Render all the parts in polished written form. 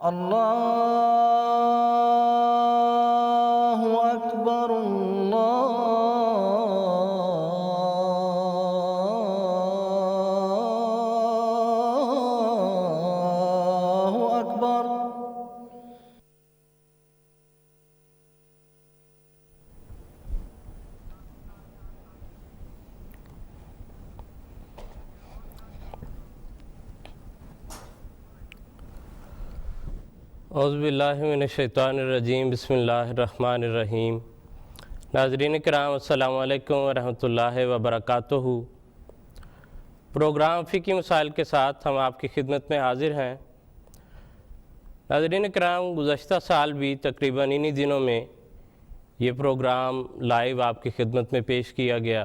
اللہ اکبر اللہ اکبر۔ اعوذ باللہ من الشیطان الرجیم، بسم اللہ الرحمن الرحیم۔ ناظرین کرام، السلام علیکم ورحمۃ اللہ وبرکاتہ۔ پروگرام فقہی مسائل کے ساتھ ہم آپ کی خدمت میں حاضر ہیں۔ ناظرین کرام، گزشتہ سال بھی تقریباً انہی دنوں میں یہ پروگرام لائیو آپ کی خدمت میں پیش کیا گیا،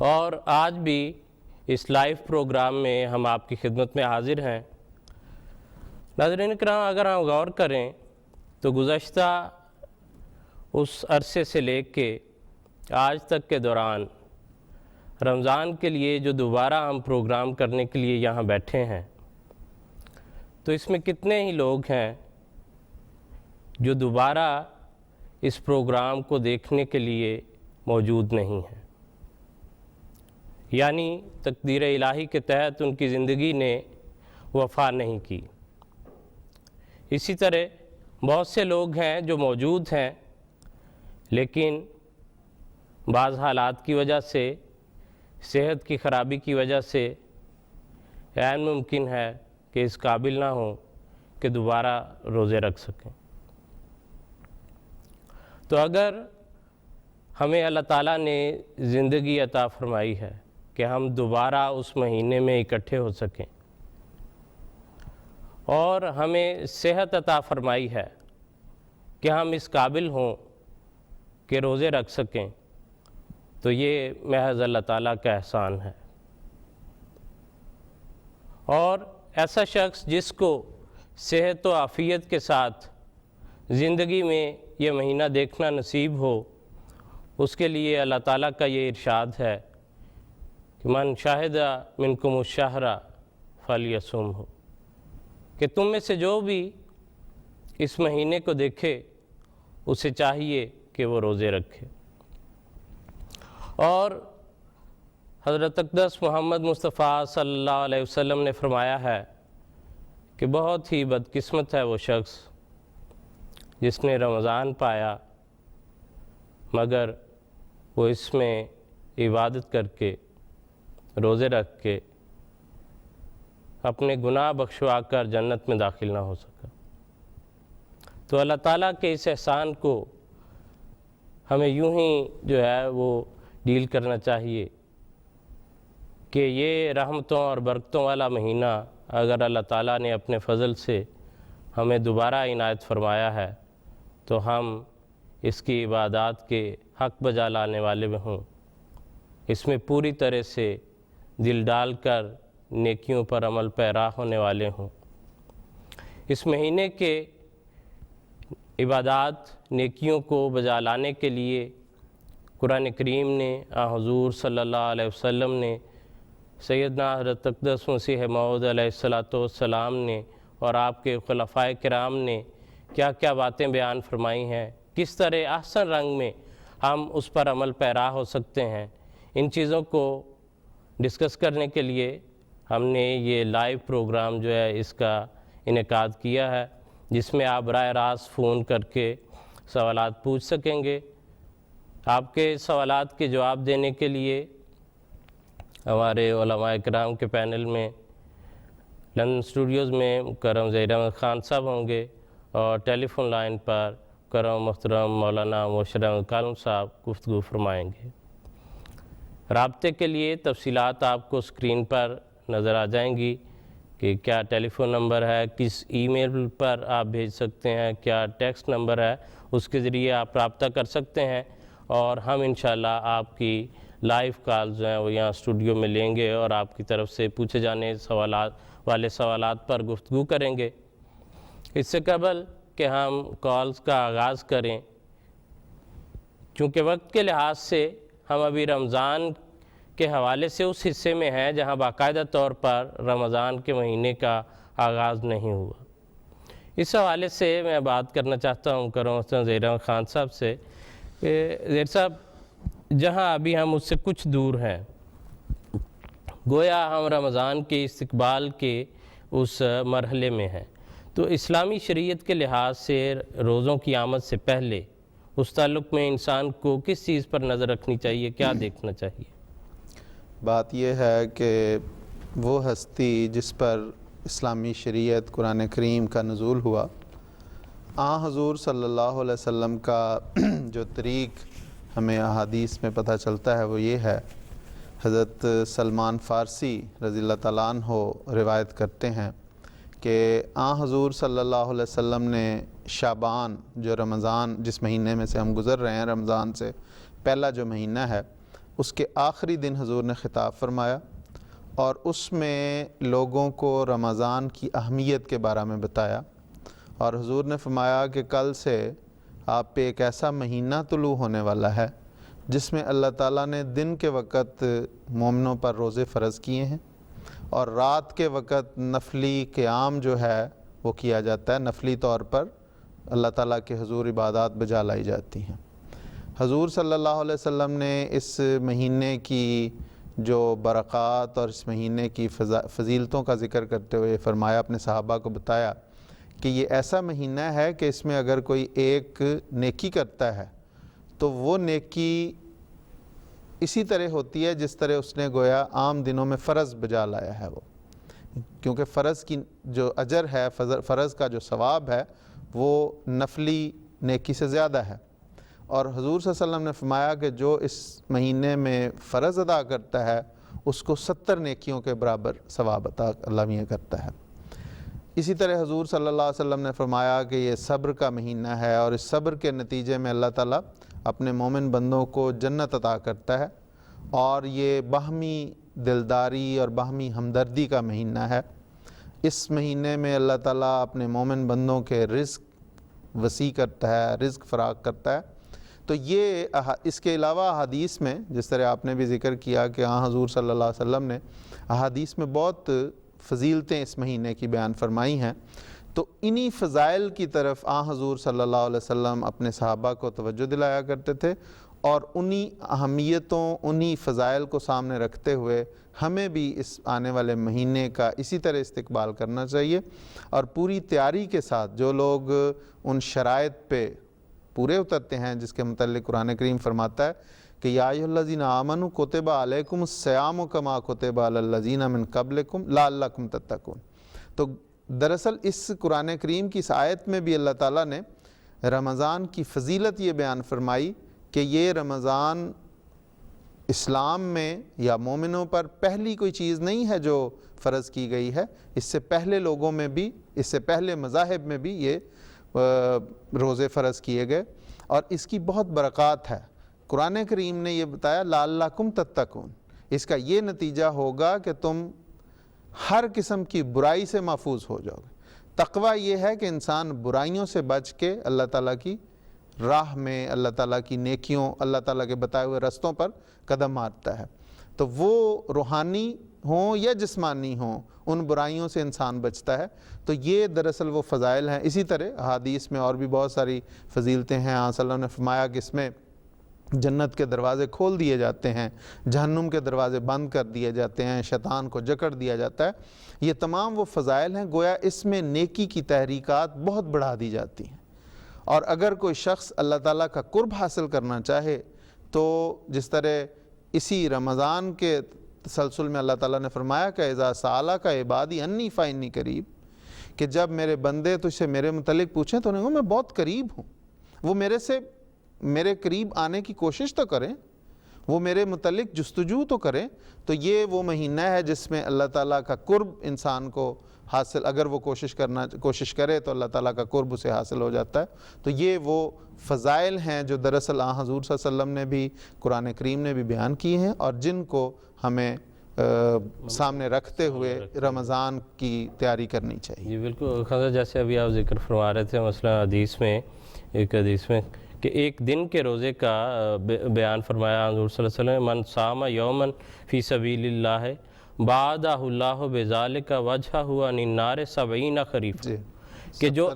اور آج بھی اس لائیو پروگرام میں ہم آپ کی خدمت میں حاضر ہیں۔ ناظرین کرام، اگر ہم غور کریں تو گزشتہ اس عرصے سے لے کے آج تک کے دوران رمضان کے لیے جو دوبارہ ہم پروگرام کرنے کے لیے یہاں بیٹھے ہیں، تو اس میں کتنے ہی لوگ ہیں جو دوبارہ اس پروگرام کو دیکھنے کے لیے موجود نہیں ہیں، یعنی تقدیر الہی کے تحت ان کی زندگی نے وفا نہیں کی۔ اسی طرح بہت سے لوگ ہیں جو موجود ہیں، لیکن بعض حالات کی وجہ سے، صحت کی خرابی کی وجہ سے عین ممکن ہے کہ اس قابل نہ ہوں کہ دوبارہ روزے رکھ سکیں۔ تو اگر ہمیں اللہ تعالیٰ نے زندگی عطا فرمائی ہے کہ ہم دوبارہ اس مہینے میں اکٹھے ہو سکیں، اور ہمیں صحت عطا فرمائی ہے کہ ہم اس قابل ہوں کہ روزے رکھ سکیں، تو یہ محض اللہ تعالیٰ کا احسان ہے۔ اور ایسا شخص جس کو صحت و عافیت کے ساتھ زندگی میں یہ مہینہ دیکھنا نصیب ہو، اس کے لیے اللہ تعالیٰ کا یہ ارشاد ہے کہ من شاہد منکم الشہر فلیصمہ، کہ تم میں سے جو بھی اس مہینے کو دیکھے اسے چاہیے کہ وہ روزے رکھے۔ اور حضرت اقدس محمد مصطفیٰ صلی اللہ علیہ وسلم نے فرمایا ہے کہ بہت ہی بدقسمت ہے وہ شخص جس نے رمضان پایا مگر وہ اس میں عبادت کر کے، روزے رکھ کے اپنے گناہ بخشوا کر جنت میں داخل نہ ہو سکا۔ تو اللہ تعالیٰ کے اس احسان کو ہمیں یوں ہی جو ہے وہ ڈیل کرنا چاہیے کہ یہ رحمتوں اور برکتوں والا مہینہ اگر اللہ تعالیٰ نے اپنے فضل سے ہمیں دوبارہ عنایت فرمایا ہے تو ہم اس کی عبادات کے حق بجا لانے والے میں ہوں، اس میں پوری طرح سے دل ڈال کر نیکیوں پر عمل پیرا ہونے والے ہوں۔ اس مہینے کے عبادات نیکیوں کو بجا لانے کے لیے قرآن کریم نے، حضور صلی اللہ علیہ وسلم نے، سیدنا حضرت اقدس مسیح موعود علیہ السلام نے اور آپ کے خلفائے کرام نے کیا کیا باتیں بیان فرمائی ہیں، کس طرح احسن رنگ میں ہم اس پر عمل پیرا ہو سکتے ہیں، ان چیزوں کو ڈسکس کرنے کے لیے ہم نے یہ لائیو پروگرام جو ہے اس کا انعقاد کیا ہے، جس میں آپ براہ راست فون کر کے سوالات پوچھ سکیں گے۔ آپ کے سوالات کے جواب دینے کے لیے ہمارے علماء کرام کے پینل میں لندن اسٹوڈیوز میں مکرم ظہیر احمد خان صاحب ہوں گے، اور ٹیلی فون لائن پر مکرم محترم مولانا مبشر احمد کالم صاحب گفتگو فرمائیں گے۔ رابطے کے لیے تفصیلات آپ کو اسکرین پر نظر آ جائیں گی کہ کیا ٹیلی فون نمبر ہے، کس ای میل پر آپ بھیج سکتے ہیں، کیا ٹیکسٹ نمبر ہے، اس کے ذریعے آپ رابطہ کر سکتے ہیں، اور ہم انشاءاللہ آپ کی لائیو کالز جو ہیں وہ یہاں اسٹوڈیو میں لیں گے اور آپ کی طرف سے پوچھے جانے سوالات پر گفتگو کریں گے۔ اس سے قبل کہ ہم کالز کا آغاز کریں، چونکہ وقت کے لحاظ سے ہم ابھی رمضان کے حوالے سے اس حصے میں ہیں جہاں باقاعدہ طور پر رمضان کے مہینے کا آغاز نہیں ہوا۔ اس حوالے سے میں بات کرنا چاہتا ہوں زہیر احمد خان صاحب سے کہ زہیر صاحب، جہاں ابھی ہم اس سے کچھ دور ہیں، گویا ہم رمضان کے استقبال کے اس مرحلے میں ہیں، تو اسلامی شریعت کے لحاظ سے روزوں کی آمد سے پہلے اس تعلق میں انسان کو کس چیز پر نظر رکھنی چاہیے، کیا دیکھنا چاہیے؟ بات یہ ہے کہ وہ ہستی جس پر اسلامی شریعت قرآن کریم کا نزول ہوا، حضور صلی اللہ علیہ وسلم کا جو طریق ہمیں احادیث میں پتہ چلتا ہے وہ یہ ہے۔ حضرت سلمان فارسی رضی اللہ تعالیٰ عنہ روایت کرتے ہیں کہ حضور صلی اللہ علیہ وسلم نے شعبان، جو رمضان جس مہینے میں سے ہم گزر رہے ہیں، رمضان سے پہلا جو مہینہ ہے، اس کے آخری دن حضور نے خطاب فرمایا اور اس میں لوگوں کو رمضان کی اہمیت کے بارے میں بتایا، اور حضور نے فرمایا کہ کل سے آپ پہ ایک ایسا مہینہ طلوع ہونے والا ہے جس میں اللہ تعالیٰ نے دن کے وقت مومنوں پر روزے فرض کیے ہیں اور رات کے وقت نفلی قیام جو ہے وہ کیا جاتا ہے، نفلی طور پر اللہ تعالیٰ کے حضور عبادات بجا لائی جاتی ہیں۔ حضور صلی اللہ علیہ وسلم نے اس مہینے کی جو برکات اور اس مہینے کی فضیلتوں کا ذکر کرتے ہوئے فرمایا، اپنے صحابہ کو بتایا کہ یہ ایسا مہینہ ہے کہ اس میں اگر کوئی ایک نیکی کرتا ہے تو وہ نیکی اسی طرح ہوتی ہے جس طرح اس نے گویا عام دنوں میں فرض بجا لایا ہے، وہ کیونکہ فرض کی جو اجر ہے، فرض کا جو ثواب ہے وہ نفلی نیکی سے زیادہ ہے۔ اور حضور صلی اللہ علیہ وسلم نے فرمایا کہ جو اس مہینے میں فرض ادا کرتا ہے اس کو 70 نیکیوں کے برابر ثواب عطا اللہ میاں کرتا ہے۔ اسی طرح حضور صلی اللہ علیہ وسلم نے فرمایا کہ یہ صبر کا مہینہ ہے اور اس صبر کے نتیجے میں اللہ تعالیٰ اپنے مومن بندوں کو جنت عطا کرتا ہے، اور یہ باہمی دلداری اور باہمی ہمدردی کا مہینہ ہے۔ اس مہینے میں اللہ تعالیٰ اپنے مومن بندوں کے رزق وسیع کرتا ہے، رزق فراغ کرتا ہے۔ تو یہ اس کے علاوہ احادیث میں جس طرح آپ نے بھی ذکر کیا کہ حضور صلی اللہ علیہ وسلم نے احادیث میں بہت فضیلتیں اس مہینے کی بیان فرمائی ہیں، تو انہی فضائل کی طرف حضور صلی اللہ علیہ وسلم اپنے صحابہ کو توجہ دلایا کرتے تھے، اور انہی اہمیتوں، انہی فضائل کو سامنے رکھتے ہوئے ہمیں بھی اس آنے والے مہینے کا اسی طرح استقبال کرنا چاہیے، اور پوری تیاری کے ساتھ جو لوگ ان شرائط پہ پورے اترتے ہیں جس کے متعلق قرآن کریم فرماتا ہے کہ یا ایھا الذین آمنوا کتب علیکم الصیام کما کتب علی الذین من قبلکم لعلکم تتقون۔ تو دراصل اس قرآن کریم کی اس آیت میں بھی اللہ تعالیٰ نے رمضان کی فضیلت یہ بیان فرمائی کہ یہ رمضان اسلام میں یا مومنوں پر پہلی کوئی چیز نہیں ہے جو فرض کی گئی ہے، اس سے پہلے لوگوں میں بھی، اس سے پہلے مذاہب میں بھی یہ روزے فرض کیے گئے، اور اس کی بہت برکات ہے۔ قرآن کریم نے یہ بتایا لعلکم تتقون، اس کا یہ نتیجہ ہوگا کہ تم ہر قسم کی برائی سے محفوظ ہو جاؤ گے۔ تقویٰ یہ ہے کہ انسان برائیوں سے بچ کے اللہ تعالیٰ کی راہ میں، اللہ تعالیٰ کی نیکیوں، اللہ تعالیٰ کے بتائے ہوئے رستوں پر قدم مارتا ہے، تو وہ روحانی ہوں یا جسمانی ہوں ان برائیوں سے انسان بچتا ہے۔ تو یہ دراصل وہ فضائل ہیں۔ اسی طرح احادیث میں اور بھی بہت ساری فضیلتیں ہیں۔ صلی اللہ علیہ وسلم نے فرمایا کہ اس میں جنت کے دروازے کھول دیے جاتے ہیں، جہنم کے دروازے بند کر دیے جاتے ہیں، شیطان کو جکڑ دیا جاتا ہے۔ یہ تمام وہ فضائل ہیں، گویا اس میں نیکی کی تحریکات بہت بڑھا دی جاتی ہیں، اور اگر کوئی شخص اللہ تعالیٰ کا قرب حاصل کرنا چاہے تو جس طرح اسی رمضان کے تسلسل میں اللہ تعالیٰ نے فرمایا کہ اذا سألک عبادی انی فانی قریب، کہ جب میرے بندے تجھ سے میرے متعلق پوچھیں تو انہیں کہو میں بہت قریب ہوں، وہ میرے قریب آنے کی کوشش تو کریں، وہ میرے متعلق جستجو تو کریں۔ تو یہ وہ مہینہ ہے جس میں اللہ تعالیٰ کا قرب انسان کو حاصل، اگر وہ کوشش کرے تو اللہ تعالیٰ کا قرب اسے حاصل ہو جاتا ہے۔ تو یہ وہ فضائل ہیں جو دراصل حضور صلی اللہ علیہ وسلم نے بھی، قرآن کریم نے بھی بیان کی ہیں، اور جن کو ہمیں سامنے رکھتے ہوئے رمضان کی تیاری کرنی چاہیے۔ جی بالکل، خاصا جیسے ابھی آپ ذکر فرما رہے تھے، مثلا حدیث میں ایک حدیث میں کہ ایک دن کے روزے کا بیان فرمایا حضور صلی اللہ علیہ وسلم، من صام یوما فی سبیل اللہ بعدہ اللہ بذالک وجہہ عن النار 70 خریف، جی کہ جو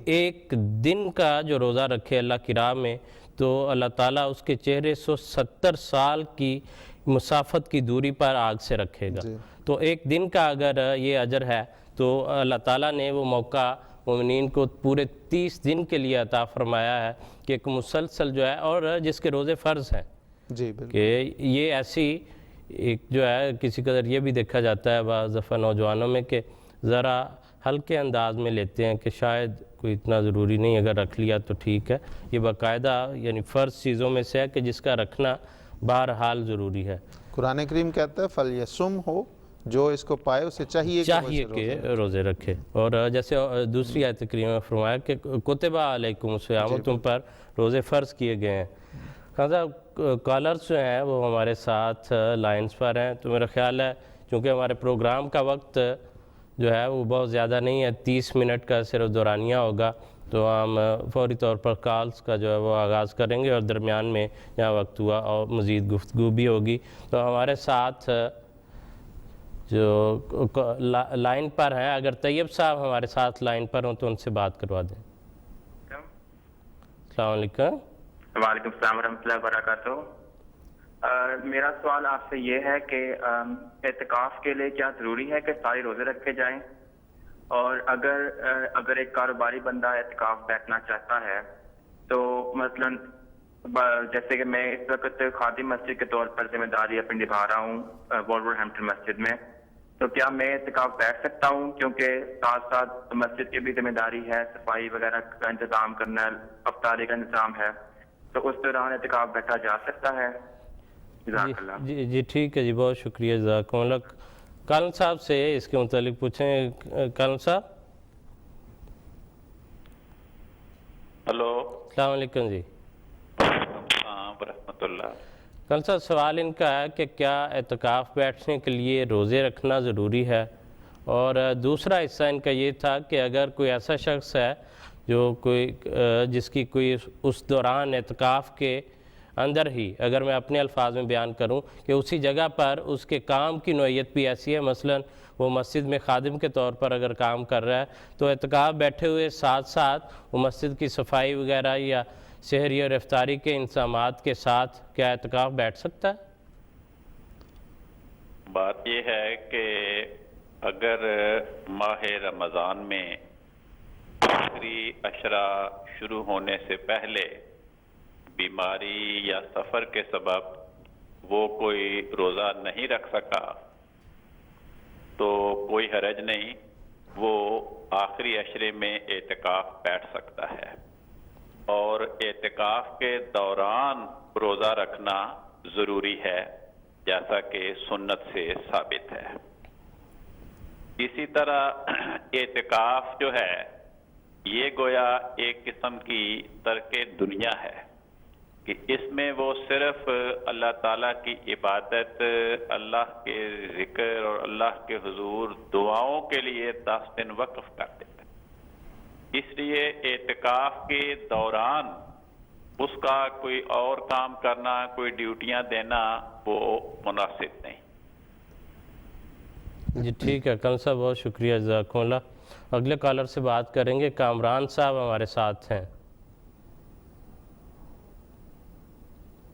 ایک دن کا جو روزہ رکھے اللہ کی راہ میں تو اللہ تعالیٰ اس کے چہرے سے 70 سال کی مسافت کی دوری پر آگ سے رکھے گا۔ جی تو ایک دن کا اگر یہ اجر ہے تو اللہ تعالیٰ نے وہ موقع مومنین کو پورے 30 دن کے لیے عطا فرمایا ہے کہ ایک مسلسل جو ہے، اور جس کے روزے فرض ہیں، جی بالکل، کہ یہ ایسی ایک جو ہے کسی قدر یہ بھی دیکھا جاتا ہے بعض دفعہ نوجوانوں میں کہ ذرا ہلکے انداز میں لیتے ہیں کہ شاید کوئی اتنا ضروری نہیں، اگر رکھ لیا تو ٹھیک ہے۔ یہ باقاعدہ یعنی فرض چیزوں میں سے ہے کہ جس کا رکھنا بہرحال ضروری ہے۔ قرآن کریم کہتا ہے فَلْيَصُمْ ہو، جو اس کو پائے اسے چاہیے کہ روزے رکھے۔ اور جیسے دوسری آیت کریمہ میں فرمایا کہ کتب علیکم الصیام، تم پر روزے فرض کیے گئے ہیں۔ خان صاحب کالرز جو ہیں وہ ہمارے ساتھ لائنز پر ہیں، تو میرا خیال ہے چونکہ ہمارے پروگرام کا وقت جو ہے وہ بہت زیادہ نہیں ہے، 30 منٹ کا صرف دورانیہ ہوگا، تو ہم فوری طور پر کالز کا جو ہے وہ آغاز کریں گے، اور درمیان میں جہاں وقت ہوا اور مزید گفتگو بھی ہوگی۔ تو ہمارے ساتھ جو لائن پر ہیں، اگر طیب صاحب ہمارے ساتھ لائن پر ہوں تو ان سے بات کروا دیں۔ السلام علیکم۔ وعلیکم السلام ورحمۃ اللہ وبرکاتہ۔ میرا سوال آپ سے یہ ہے کہ اعتکاف کے لیے کیا ضروری ہے کہ سارے روزے رکھے جائیں؟ اور اگر ایک کاروباری بندہ اعتکاف بیٹھنا چاہتا ہے تو مثلاً جیسے کہ میں اس وقت خادم مسجد کے طور پر ذمہ داری اپنی نبھا رہا ہوں وولورہمپٹن مسجد میں، تو کیا میں اعتکاف بیٹھ سکتا ہوں؟ کیونکہ ساتھ ساتھ مسجد کی بھی ذمہ داری ہے، صفائی وغیرہ کا انتظام کرنا، افطاری کا انتظام ہے، تو اس دوران اعتکاف بیٹھا جا سکتا ہے؟ جزاک اللہ۔ جی ٹھیک ہے جی، بہت شکریہ، جزاکم اللہ۔ کالن صاحب سے اس کے متعلق پوچھیں۔ کالن صاحب ہلو، السلام علیکم جی۔ ہاں ورحمۃ اللہ۔ کالن صاحب سوال ان کا ہے کہ کیا اعتکاف بیٹھنے کے لیے روزے رکھنا ضروری ہے؟ اور دوسرا حصہ ان کا یہ تھا کہ اگر کوئی ایسا شخص ہے جو جس کی کوئی اس دوران اعتکاف کے اندر ہی، اگر میں اپنے الفاظ میں بیان کروں کہ اسی جگہ پر اس کے کام کی نوعیت بھی ایسی ہے، مثلاً وہ مسجد میں خادم کے طور پر اگر کام کر رہا ہے تو اعتکاف بیٹھے ہوئے ساتھ ساتھ وہ مسجد کی صفائی وغیرہ یا سحری اور افطاری کے انتظامات کے ساتھ کیا اعتکاف بیٹھ سکتا ہے؟ بات یہ ہے کہ اگر ماہ رمضان میں آخری عشرہ شروع ہونے سے پہلے بیماری یا سفر کے سبب وہ کوئی روزہ نہیں رکھ سکا تو کوئی حرج نہیں، وہ آخری عشرے میں اعتکاف بیٹھ سکتا ہے، اور اعتکاف کے دوران روزہ رکھنا ضروری ہے جیسا کہ سنت سے ثابت ہے۔ اسی طرح اعتکاف جو ہے یہ گویا ایک قسم کی ترک دنیا ہے کہ اس میں وہ صرف اللہ تعالیٰ کی عبادت، اللہ کے ذکر اور اللہ کے حضور دعاؤں کے لیے 10 دن وقف کر دیتا ہے۔ اس لیے اعتکاف کے دوران اس کا کوئی اور کام کرنا، کوئی ڈیوٹیاں دینا وہ مناسب نہیں۔ جی ٹھیک ہے کالن صاحب، بہت شکریہ، جزاکم اللہ۔ اگلے کالر سے بات کریں گے، کامران صاحب ہمارے ساتھ ہیں۔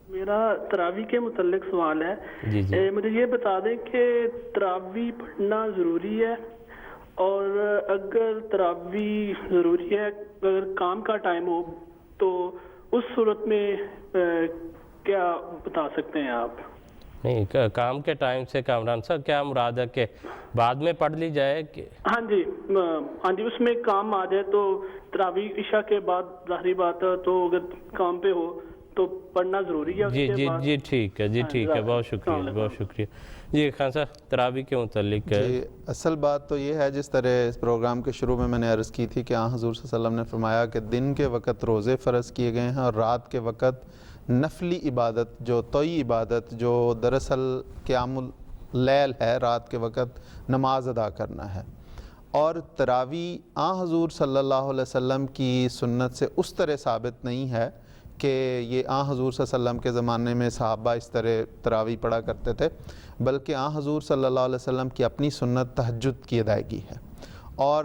میرا تراویح کے متعلق سوال ہے۔ جی مجھے یہ بتا دیں کہ تراویح پڑھنا ضروری ہے، اور اگر تراویح ضروری ہے اگر کام کا ٹائم ہو تو اس صورت میں کیا بتا سکتے ہیں آپ؟ نہیں، کام کے ٹائم سے کامران صاحب کیا مراد ہے کہ بعد میں پڑھ لی جائے کہ؟ ہاں جی اس میں کام آ جائے تو تراویح عشاء کے بعد ظاہری بات ہے، تو اگر کام پہ ہو تو پڑھنا ضروری ہے۔ جی ٹھیک ہے، جی ٹھیک ہے، بہت شکریہ، بہت شکریہ۔ جی خان صاحب تراویح کے متعلق جی اصل بات تو یہ ہے، جس طرح اس پروگرام کے شروع میں نے عرض کی تھی کہ حضور صلی اللہ علیہ وسلم نے فرمایا کہ دن کے وقت روزے فرض کیے گئے ہیں، اور رات کے وقت نفلی عبادت جو طوعی عبادت جو دراصل قیام اللیل ہے، رات کے وقت نماز ادا کرنا ہے۔ اور تراویح حضور صلی اللہ علیہ وسلم کی سنت سے اس طرح ثابت نہیں ہے کہ یہ حضور صلی اللہ علیہ وسلم کے زمانے میں صحابہ اس طرح تراویح پڑھا کرتے تھے، بلکہ حضور صلی اللہ علیہ وسلم کی اپنی سنت تہجد کی ادائیگی ہے۔ اور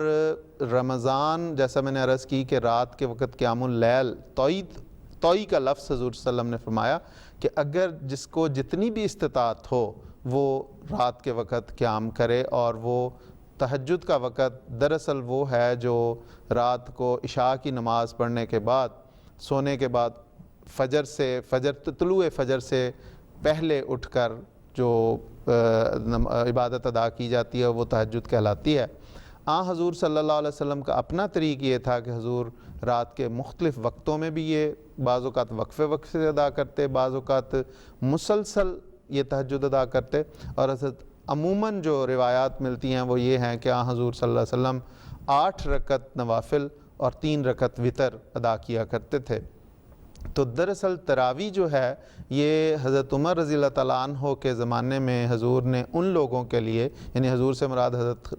رمضان، جیسا میں نے عرض کی کہ رات کے وقت قیام اللیل، توئی کا لفظ حضور صلی اللہ علیہ وسلم نے فرمایا کہ اگر جس کو جتنی بھی استطاعت ہو وہ رات کے وقت قیام کرے، اور وہ تہجد کا وقت دراصل وہ ہے جو رات کو عشاء کی نماز پڑھنے کے بعد، سونے کے بعد طلوع فجر سے پہلے اٹھ کر جو عبادت ادا کی جاتی ہے وہ تہجد کہلاتی ہے۔ حضور صلی اللہ علیہ وسلم کا اپنا طریق یہ تھا کہ حضور رات کے مختلف وقتوں میں بھی یہ بعض اوقات وقفے وقفے ادا کرتے، بعض اوقات مسلسل یہ تہجد ادا کرتے، اور عموماً جو روایات ملتی ہیں وہ یہ ہیں کہ حضور صلی اللہ علیہ وسلم 8 رکعت نوافل اور 3 رکعت وتر ادا کیا کرتے تھے۔ تو دراصل تراویح جو ہے یہ حضرت عمر رضی اللہ تعالیٰ عنہ کے زمانے میں حضور نے ان لوگوں کے لیے، یعنی حضور سے مراد حضرت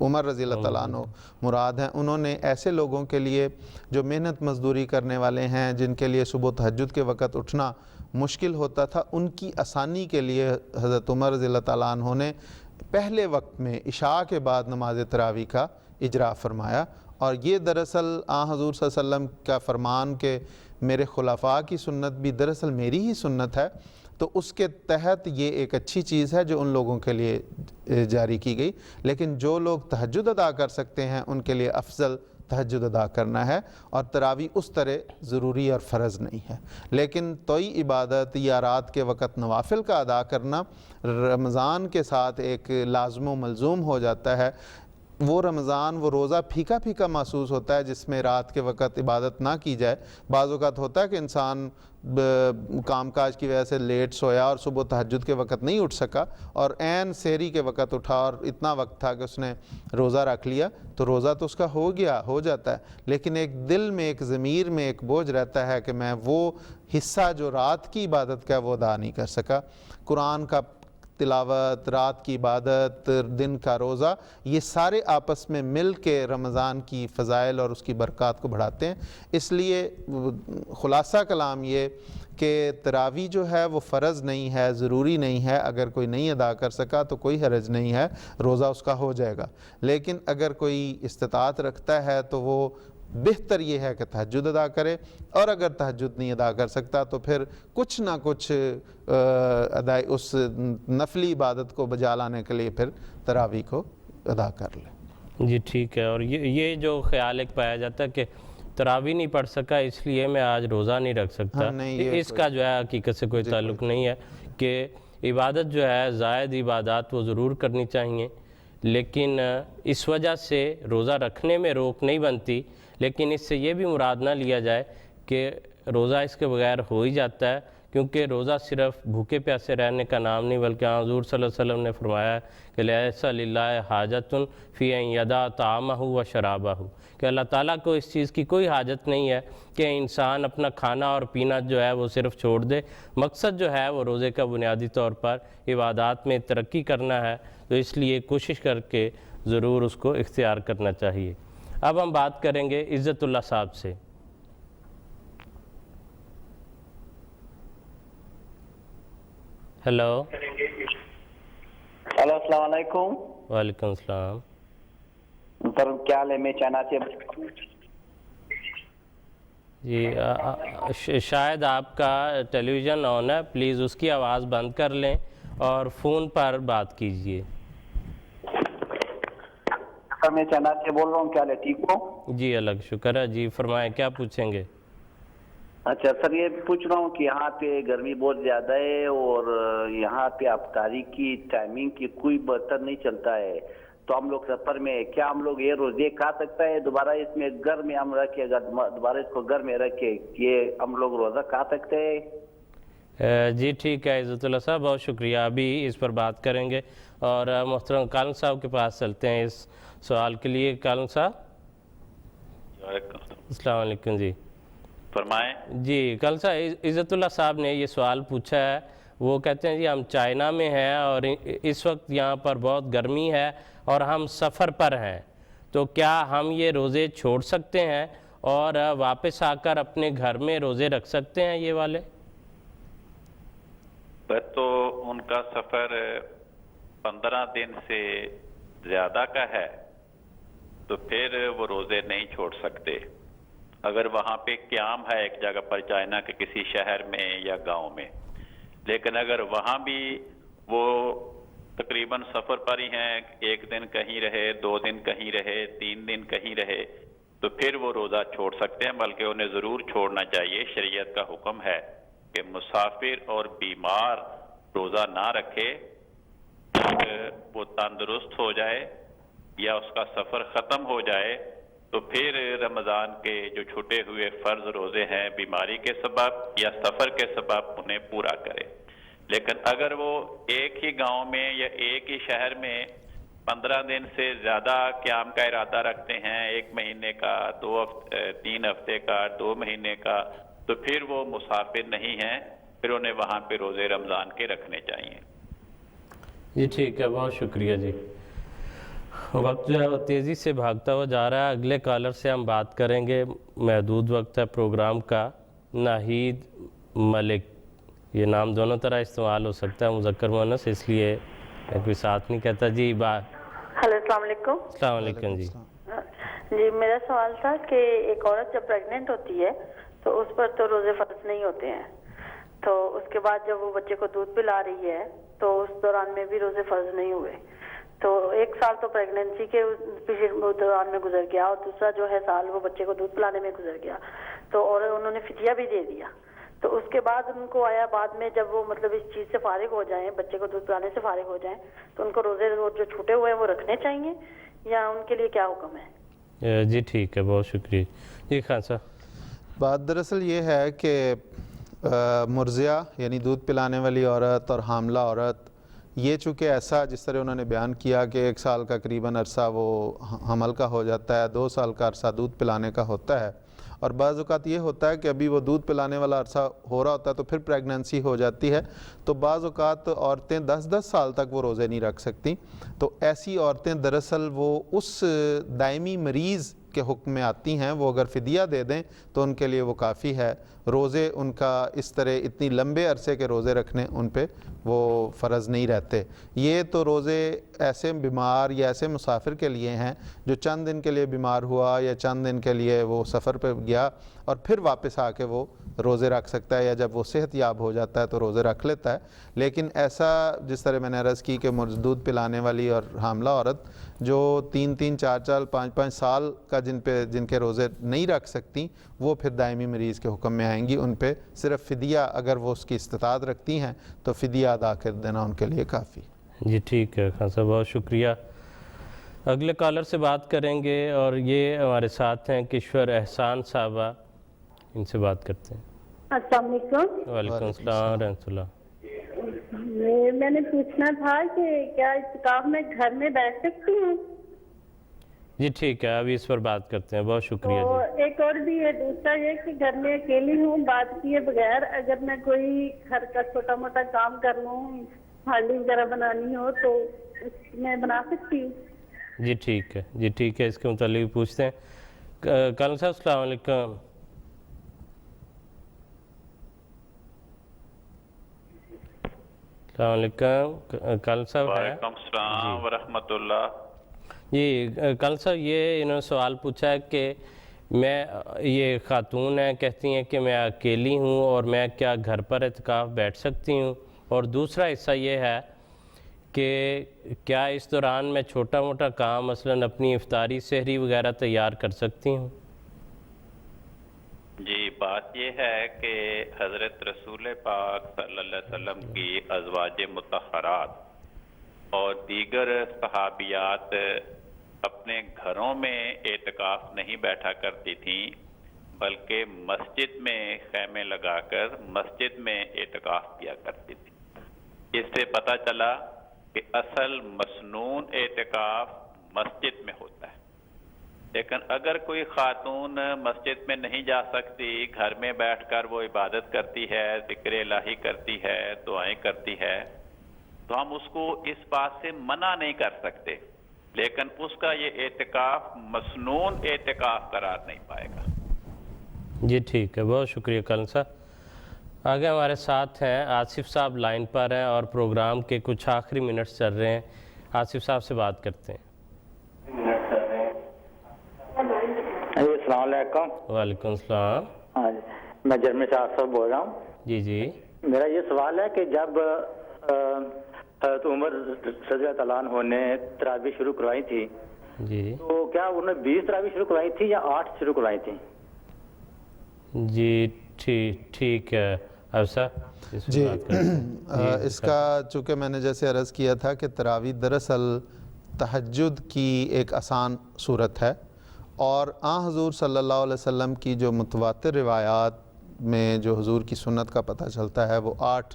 عمر رضی اللہ تعالیٰ عنہ مراد ہیں، انہوں نے ایسے لوگوں کے لیے جو محنت مزدوری کرنے والے ہیں، جن کے لیے صبح تہجد کے وقت اٹھنا مشکل ہوتا تھا، ان کی آسانی کے لیے حضرت عمر رضی اللہ تعالیٰ عنہ نے پہلے وقت میں عشاء کے بعد نماز تراویح کا اجرا فرمایا۔ اور یہ دراصل حضور صلی اللہ علیہ وسلم کا فرمان کہ میرے خلفاء کی سنت بھی دراصل میری ہی سنت ہے، تو اس کے تحت یہ ایک اچھی چیز ہے جو ان لوگوں کے لیے جاری کی گئی۔ لیکن جو لوگ تہجد ادا کر سکتے ہیں ان کے لیے افضل تہجد ادا کرنا ہے، اور تراویح اس طرح ضروری اور فرض نہیں ہے۔ لیکن توئی عبادت یا رات کے وقت نوافل کا ادا کرنا رمضان کے ساتھ ایک لازم و ملزوم ہو جاتا ہے۔ وہ رمضان، وہ روزہ پھیکا پھیکا محسوس ہوتا ہے جس میں رات کے وقت عبادت نہ کی جائے۔ بعض اوقات ہوتا ہے کہ انسان کام کاج کی وجہ سے لیٹ سویا اور صبح تہجد کے وقت نہیں اٹھ سکا، اور عین سحری کے وقت اٹھا اور اتنا وقت تھا کہ اس نے روزہ رکھ لیا، تو روزہ تو اس کا ہو جاتا ہے، لیکن ایک دل میں، ایک ضمیر میں ایک بوجھ رہتا ہے کہ میں وہ حصہ جو رات کی عبادت کا وہ ادا نہیں کر سکا۔ قرآن کا تلاوت، رات کی عبادت، دن کا روزہ، یہ سارے آپس میں مل کے رمضان کی فضائل اور اس کی برکات کو بڑھاتے ہیں۔ اس لیے خلاصہ کلام یہ کہ تراویح جو ہے وہ فرض نہیں ہے، ضروری نہیں ہے، اگر کوئی نہیں ادا کر سکا تو کوئی حرج نہیں ہے، روزہ اس کا ہو جائے گا۔ لیکن اگر کوئی استطاعت رکھتا ہے تو وہ بہتر یہ ہے کہ تہجد ادا کرے، اور اگر تہجد نہیں ادا کر سکتا تو پھر کچھ نہ کچھ اس نفلی عبادت کو بجا لانے کے لیے پھر تراویح کو ادا کر لے۔ جی ٹھیک ہے۔ اور یہ جو خیال ایک پایا جاتا ہے کہ تراویح نہیں پڑھ سکا اس لیے میں آج روزہ نہیں رکھ سکتا، اس کا جو ہے حقیقت سے کوئی تعلق نہیں ہے، کہ عبادت جو ہے زائد عبادات وہ ضرور کرنی چاہیے، لیکن اس وجہ سے روزہ رکھنے میں روک نہیں بنتی۔ لیکن اس سے یہ بھی مراد نہ لیا جائے کہ روزہ اس کے بغیر ہو ہی جاتا ہے، کیونکہ روزہ صرف بھوکے پیاسے رہنے کا نام نہیں، بلکہ حضور صلی اللہ علیہ وسلم نے فرمایا ہے کہ لیس للہ حاجۃ فی ان یدع طعامہ و شرابہ، کہ اللہ تعالیٰ کو اس چیز کی کوئی حاجت نہیں ہے کہ انسان اپنا کھانا اور پینا جو ہے وہ صرف چھوڑ دے۔ مقصد جو ہے وہ روزے کا بنیادی طور پر عبادات میں ترقی کرنا ہے، تو اس لیے کوشش کر کے ضرور اس کو اختیار کرنا چاہیے۔ اب ہم بات کریں گے عزت اللہ صاحب سے۔ ہیلو، السلام علیکم۔ وعلیکم السلام۔ سر کیا حال ہے؟ میں چاہنا جی شاید آپ کا ٹیلی ویژن آن ہے، پلیز اس کی آواز بند کر لیں اور فون پر بات کیجئے۔ سر میں چاہنا سے بول رہا ہوں، کیا حال ہے؟ ٹھیک ہو؟ جی الگ شکر ہے۔ جی فرمائیں، کیا پوچھیں گے؟ اچھا سر، یہ پوچھ رہا ہوں کہ یہاں پہ گرمی بہت زیادہ ہے، اور یہاں پہ افطاری کی ٹائمنگ کی کوئی بہتر نہیں چلتا ہے، تو ہم لوگ سفر میں کیا ہم لوگ یہ روزے کھا سکتا ہے؟ دوبارہ اس میں گھر میں ہم رکھے، اگر دوبارہ اس کو گھر میں رکھے یہ ہم لوگ روزہ کھا سکتے ہیں؟ جی ٹھیک ہے عزت اللہ صاحب، بہت شکریہ۔ ابھی اس پر بات کریں گے، اور محترم کالن صاحب کے پاس چلتے ہیں اس سوال کے لیے۔ کالن صاحب السلام علیکم۔ جی فرمائیں۔ جی کالن صاحب، عزت اللہ صاحب نے یہ سوال پوچھا ہے، وہ کہتے ہیں جی ہم چائنا میں ہیں اور اس وقت یہاں پر بہت گرمی ہے اور ہم سفر پر ہیں، تو کیا ہم یہ روزے چھوڑ سکتے ہیں؟ اور واپس آ کر اپنے گھر میں روزے رکھ سکتے ہیں یہ والے؟ بس تو ان کا سفر 15 دن سے زیادہ کا ہے تو پھر وہ روزے نہیں چھوڑ سکتے. اگر وہاں پہ قیام ہے ایک جگہ پر چائنا کے کسی شہر میں یا گاؤں میں، لیکن اگر وہاں بھی وہ تقریباً سفر پر ہی ہیں، 1 دن کہیں رہے، 2 دن کہیں رہے، 3 دن کہیں رہے، تو پھر وہ روزہ چھوڑ سکتے ہیں. بلکہ انہیں ضرور چھوڑنا چاہیے. شریعت کا حکم ہے کہ مسافر اور بیمار روزہ نہ رکھے، وہ تندرست ہو جائے یا اس کا سفر ختم ہو جائے تو پھر رمضان کے جو چھوٹے ہوئے فرض روزے ہیں بیماری کے سبب یا سفر کے سبب انہیں پورا کرے. لیکن اگر وہ ایک ہی گاؤں میں یا ایک ہی شہر میں 15 دن سے زیادہ قیام کا ارادہ رکھتے ہیں، 1 مہینے کا، 3 ہفتے کا، 2 مہینے کا، تو پھر وہ مسافر نہیں ہیں، پھر انہیں وہاں پہ روزے رمضان کے رکھنے چاہیے. جی ٹھیک ہے، بہت شکریہ جی. وقت جو ہے وہ تیزی سے بھاگتا ہوا جا رہا ہے. اگلے کالر سے ہم بات کریں گے. محدود وقت ہے پروگرام کا. ناہید ملک، یہ نام دونوں طرح استعمال ہو سکتا ہے، مذکر مؤنث، اس لیے میں کوئی ساتھ نہیں کہتا. جی ہیلو، السلام علیکم. السلام علیکم. جی جی میرا سوال تھا کہ ایک عورت جب پریگننٹ ہوتی ہے تو اس پر تو روزے فرض نہیں ہوتے ہیں، تو اس کے بعد جب وہ بچے کو دودھ پلا رہی ہے تو اس دوران میں بھی روزے فرض نہیں ہوئے. تو 1 سال تو پریگننسی کے دوران میں گزر گیا اور دوسرا جو ہے سال وہ بچے کو دودھ پلانے میں گزر گیا، تو اور انہوں نے فدیہ بھی دے دیا. تو اس کے بعد ان کو آیا بعد میں جب وہ مطلب اس چیز سے فارغ ہو جائیں، بچے کو دودھ پلانے سے فارغ ہو جائیں، تو ان کو روزے جو چھوٹے ہوئے ہیں وہ رکھنے چاہیے یا ان کے لیے کیا حکم ہے؟ جی ٹھیک ہے، بہت شکریہ. جی خان صاحب. بات دراصل یہ ہے کہ مرضعہ یعنی دودھ پلانے والی عورت اور حاملہ عورت، یہ چونکہ ایسا جس طرح انہوں نے بیان کیا کہ 1 سال کا قریباً عرصہ وہ حمل کا ہو جاتا ہے، 2 سال کا عرصہ دودھ پلانے کا ہوتا ہے، اور بعض اوقات یہ ہوتا ہے کہ ابھی وہ دودھ پلانے والا عرصہ ہو رہا ہوتا ہے تو پھر پریگننسی ہو جاتی ہے، تو بعض اوقات عورتیں 10 سال تک وہ روزے نہیں رکھ سکتی. تو ایسی عورتیں دراصل وہ اس دائمی مریض کے حکم میں آتی ہیں. وہ اگر فدیہ دے دیں تو ان کے لیے وہ کافی ہے. روزے ان کا اس طرح اتنی لمبے عرصے کے روزے رکھنے ان پہ وہ فرض نہیں رہتے. یہ تو روزے ایسے بیمار یا ایسے مسافر کے لیے ہیں جو چند دن کے لیے بیمار ہوا یا چند دن کے لیے وہ سفر پہ گیا اور پھر واپس آ کے وہ روزے رکھ سکتا ہے، یا جب وہ صحت یاب ہو جاتا ہے تو روزے رکھ لیتا ہے. لیکن ایسا جس طرح میں نے عرض کی کہ دودھ پلانے والی اور حاملہ عورت جو 3 4 5 سال کا جن کے روزے نہیں رکھ سکتی، وہ پھر دائمی مریض کے حکم میں آئیں گی. ان پہ صرف فدیہ اگر وہ اس کی استطاعت رکھتی ہیں تو فدیہ ادا کر دینا ان کے لیے کافی. جی ٹھیک ہے خان صاحب، بہت شکریہ. اگلے کالر سے بات کریں گے اور یہ ہمارے ساتھ ہیں کشور احسان صاحبہ، ان سے بات کرتے ہیں. السلام علیکم. وعلیکم السلام ورحمۃ اللہ. میں نے پوچھنا تھا کہ کیا اعتکاف میں گھر میں بیٹھ سکتی ہوں؟ جی ٹھیک ہے، ابھی اس پر بات کرتے ہیں. بہت شکریہ. جی ایک اور بھی ہے، دوسرا یہ کہ گھر میں اکیلی ہوں، بات کیے بغیر اگر میں کوئی گھر کا چھوٹا موٹا کام کر لوں، ہانڈی وغیرہ بنانی ہو تو اس میں بنا سکتی ہوں؟ جی ٹھیک ہے، جی ٹھیک ہے، اس کے متعلق پوچھتے ہیں. کالم صاحب السلام علیکم. السلام علیکم. کالم صاحب. وعلیکم السلام ورحمۃ اللہ. جی کالم صاحب، یہ انہوں نے سوال پوچھا ہے کہ میں یہ خاتون ہیں، کہتی ہیں کہ میں اکیلی ہوں اور میں کیا گھر پر اعتکاف بیٹھ سکتی ہوں، اور دوسرا حصہ یہ ہے کہ کیا اس دوران میں چھوٹا موٹا کام مثلاً اپنی افطاری سحری وغیرہ تیار کر سکتی ہوں؟ جی بات یہ ہے کہ حضرت رسول پاک صلی اللہ علیہ وسلم کی ازواج مطہرات اور دیگر صحابیات اپنے گھروں میں اعتکاف نہیں بیٹھا کرتی تھیں، بلکہ مسجد میں خیمے لگا کر مسجد میں اعتکاف کیا کرتی تھی. اس سے پتہ چلا کہ اصل مسنون اعتکاف مسجد میں ہوتا ہے. لیکن اگر کوئی خاتون مسجد میں نہیں جا سکتی، گھر میں بیٹھ کر وہ عبادت کرتی ہے، ذکر الہی کرتی ہے، دعائیں کرتی ہے، تو ہم اس کو اس بات سے منع نہیں کر سکتے، لیکن اس کا یہ اعتکاف مسنون اعتکاف قرار نہیں پائے گا. جی ٹھیک ہے، بہت شکریہ کلن صاحب۔ آگے ہمارے ساتھ ہیں آصف صاحب لائن پر ہیں اور پروگرام کے کچھ آخری منٹس چل رہے ہیں، آصف صاحب سے بات کرتے ہیں۔ السلام علیکم۔ وعلیکم السلام۔ ہاں جی، میں جرمن سے آصف بول رہا ہوں۔ جی جی، میرا یہ سوال ہے کہ جب حضرت عمر رضی اللہ تعالیٰ عنہ نے تراویح شروع کروائی تھی جی تو کیا انہوں نے 20 تراویح شروع کروائی تھی یا 8 شروع کروائی تھی؟ جی ٹھیک ہے افسر جی، اس کا چونکہ میں نے جیسے عرض کیا تھا کہ تراویح دراصل تہجد کی ایک آسان صورت ہے، اور حضور صلی اللہ علیہ وسلم کی جو متواتر روایات میں جو حضور کی سنت کا پتہ چلتا ہے وہ 8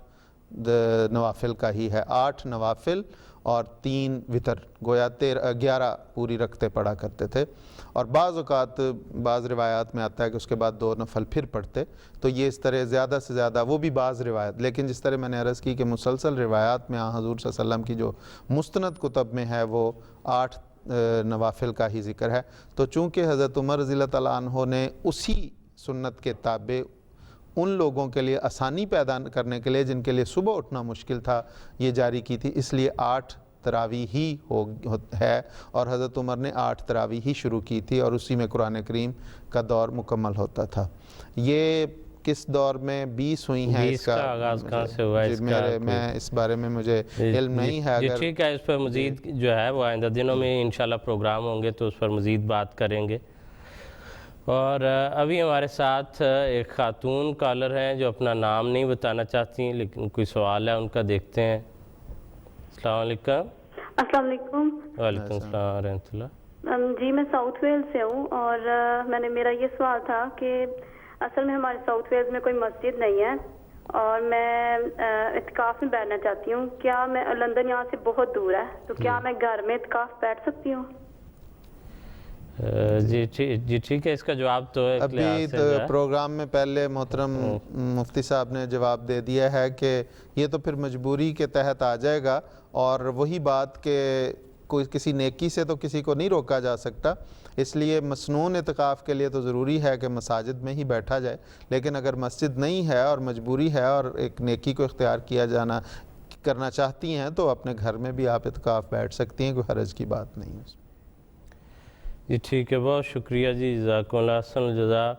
نوافل کا ہی ہے، 8 نوافل اور 3 وتر، گویا 11 پوری رکھتے پڑھا کرتے تھے، اور بعض اوقات بعض روایات میں آتا ہے کہ اس کے بعد 2 نفل پھر پڑھتے، تو یہ اس طرح زیادہ سے زیادہ وہ بھی بعض روایت، لیکن جس طرح میں نے عرض کی کہ مسلسل روایات میں حضور صلی اللہ علیہ وسلم کی جو مستند کتب میں ہے وہ 8 نوافل کا ہی ذکر ہے۔ تو چونکہ حضرت عمر رضی اللہ تعالیٰ عنہ نے اسی سنت کے تابع ان لوگوں کے لیے آسانی پیدا کرنے کے لیے جن کے لیے صبح اٹھنا مشکل تھا یہ جاری کی تھی، اس لیے 8 تراویح ہی ہے، اور حضرت عمر نے 8 تراویح ہی شروع کی تھی اور اسی میں قرآن کریم کا دور مکمل ہوتا تھا۔ یہ کس دور میں 20 ہوئی ہیں، 20 کا آغاز کہاں سے ہوا ہے میں اس بارے میں مجھے علم نہیں ہے۔ جی ٹھیک ہے، اس پر مزید جو ہے وہ آئندہ دنوں میں انشاءاللہ پروگرام ہوں گے تو اس پر مزید بات کریں گے۔ اور ابھی ہمارے ساتھ ایک خاتون کالر ہیں جو اپنا نام نہیں بتانا چاہتی لیکن کوئی سوال ہے ان کا، دیکھتے ہیں۔ السلام علیکم۔ السلام علیکم۔ وعلیکم السلام ورحمۃ اللہ۔ جی میں ساؤتھ ویل سے ہوں، اور میرا یہ سوال تھا کہ اصل میں ہمارے ساؤتھ ویلز میں کوئی مسجد نہیں ہے اور میں اعتکاف میں بیٹھنا چاہتی ہوں، کیا میں لندن یہاں سے بہت دور ہے تو کیا میں گھر میں اعتکاف بیٹھ سکتی ہوں؟ جی ٹھیک ہے، اس کا جواب تو ابھی تو پروگرام میں پہلے محترم مفتی صاحب نے جواب دے دیا ہے کہ یہ تو پھر مجبوری کے تحت آ جائے گا، اور وہی بات کہ کوئی کسی نیکی سے تو کسی کو نہیں روکا جا سکتا، اس لیے مسنون اعتکاف کے لیے تو ضروری ہے کہ مساجد میں ہی بیٹھا جائے، لیکن اگر مسجد نہیں ہے اور مجبوری ہے اور ایک نیکی کو اختیار کرنا چاہتی ہیں تو اپنے گھر میں بھی آپ اعتکاف بیٹھ سکتی ہیں، کوئی حرج کی بات نہیں ہے۔ جی ٹھیک ہے، بہت شکریہ جی، جزاکم اللہ احسن الجزا۔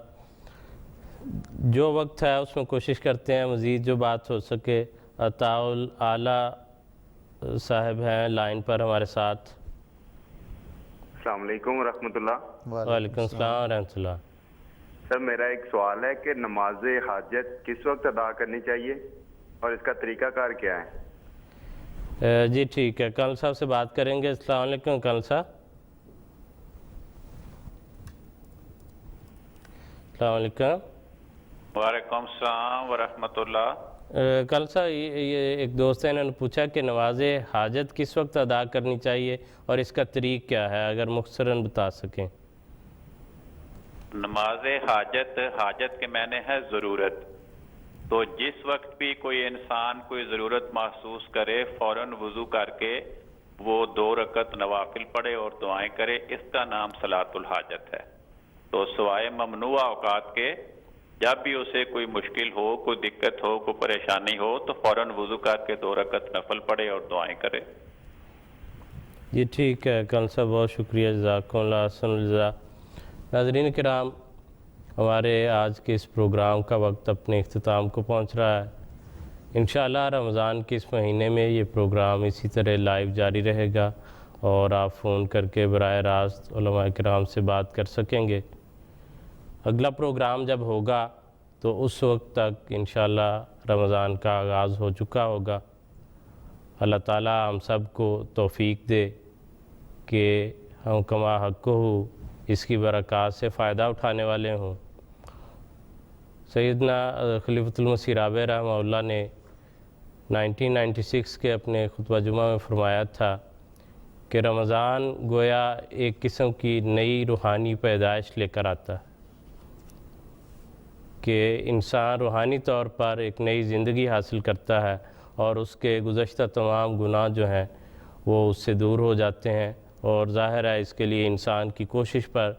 جو وقت ہے اس میں کوشش کرتے ہیں مزید جو بات ہو سکے۔ عطاء اعلیٰ صاحب ہیں لائن پر ہمارے ساتھ۔ السلام علیکم ورحمۃ اللہ۔ وعلیکم السلام ورحمۃ اللہ۔ سر میرا ایک سوال ہے کہ نماز حاجت کس وقت ادا کرنی چاہیے اور اس کا طریقہ کار کیا ہے؟ جی ٹھیک ہے، کلن صاحب سے بات کریں گے۔ السلام علیکم کلن صاحب۔ السلام علیکم۔ وعلیکم السلام ورحمۃ اللہ۔ کل صاحب یہ ایک دوست ہے، انہوں نے پوچھا کہ نماز حاجت کس وقت ادا کرنی چاہیے اور اس کا طریق کیا ہے، اگر مختصراً بتا سکیں۔ نماز حاجت کے معنی ہے ضرورت، تو جس وقت بھی کوئی انسان کوئی ضرورت محسوس کرے فوراً وضو کر کے وہ 2 رکعت نوافل پڑھے اور دعائیں کرے، اس کا نام صلاۃ الحاجت ہے۔ تو سوائے ممنوع اوقات کے جب بھی اسے کوئی مشکل ہو، کوئی دقت ہو، کوئی پریشانی ہو تو فوراً وضو کر کے 2 رکعت نفل پڑھے اور دعائیں کرے۔ جی ٹھیک ہے کل صاحب، بہت شکریہ، جزاکم اللہ احسن الجزا۔ ناظرین کرام، ہمارے آج کے اس پروگرام کا وقت اپنے اختتام کو پہنچ رہا ہے۔ انشاءاللہ رمضان کے اس مہینے میں یہ پروگرام اسی طرح لائیو جاری رہے گا اور آپ فون کر کے براہ راست علماء کرام سے بات کر سکیں گے۔ اگلا پروگرام جب ہوگا تو اس وقت تک انشاءاللہ رمضان کا آغاز ہو چکا ہوگا۔ اللہ تعالیٰ ہم سب کو توفیق دے کہ ہم کما حق ہو اس کی برکات سے فائدہ اٹھانے والے ہوں۔ سیدنا خلیفۃ المسیح رابع رحمہ اللہ نے 1996 کے اپنے خطبہ جمعہ میں فرمایا تھا کہ رمضان گویا ایک قسم کی نئی روحانی پیدائش لے کر آتا ہے، کہ انسان روحانی طور پر ایک نئی زندگی حاصل کرتا ہے اور اس کے گزشتہ تمام گناہ جو ہیں وہ اس سے دور ہو جاتے ہیں، اور ظاہر ہے اس کے لیے انسان کی کوشش پر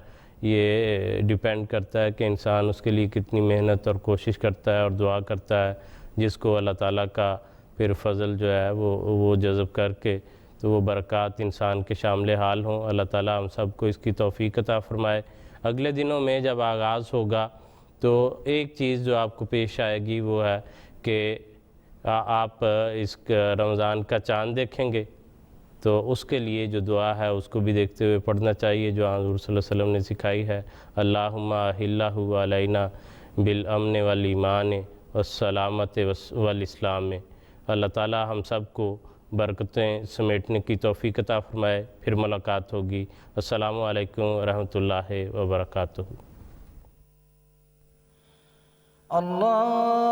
یہ ڈیپینڈ کرتا ہے کہ انسان اس کے لیے کتنی محنت اور کوشش کرتا ہے اور دعا کرتا ہے، جس کو اللہ تعالیٰ کا پھر فضل جو ہے وہ جذب کر کے تو وہ برکات انسان کے شامل حال ہوں۔ اللہ تعالیٰ ہم سب کو اس کی توفیق عطا فرمائے۔ اگلے دنوں میں جب آغاز ہوگا تو ایک چیز جو آپ کو پیش آئے گی وہ ہے کہ آپ اس رمضان کا چاند دیکھیں گے، تو اس کے لیے جو دعا ہے اس کو بھی دیکھتے ہوئے پڑھنا چاہیے جو حضور صلی اللہ علیہ وسلم نے سکھائی ہے، اللہم احلہ علینا بالامن والایمان والسلامت والاسلام میں۔ اللہ تعالیٰ ہم سب کو برکتیں سمیٹنے کی توفیق عطا فرمائے۔ پھر ملاقات ہوگی۔ السلام علیکم ورحمۃ اللہ وبرکاتہ۔ اللہ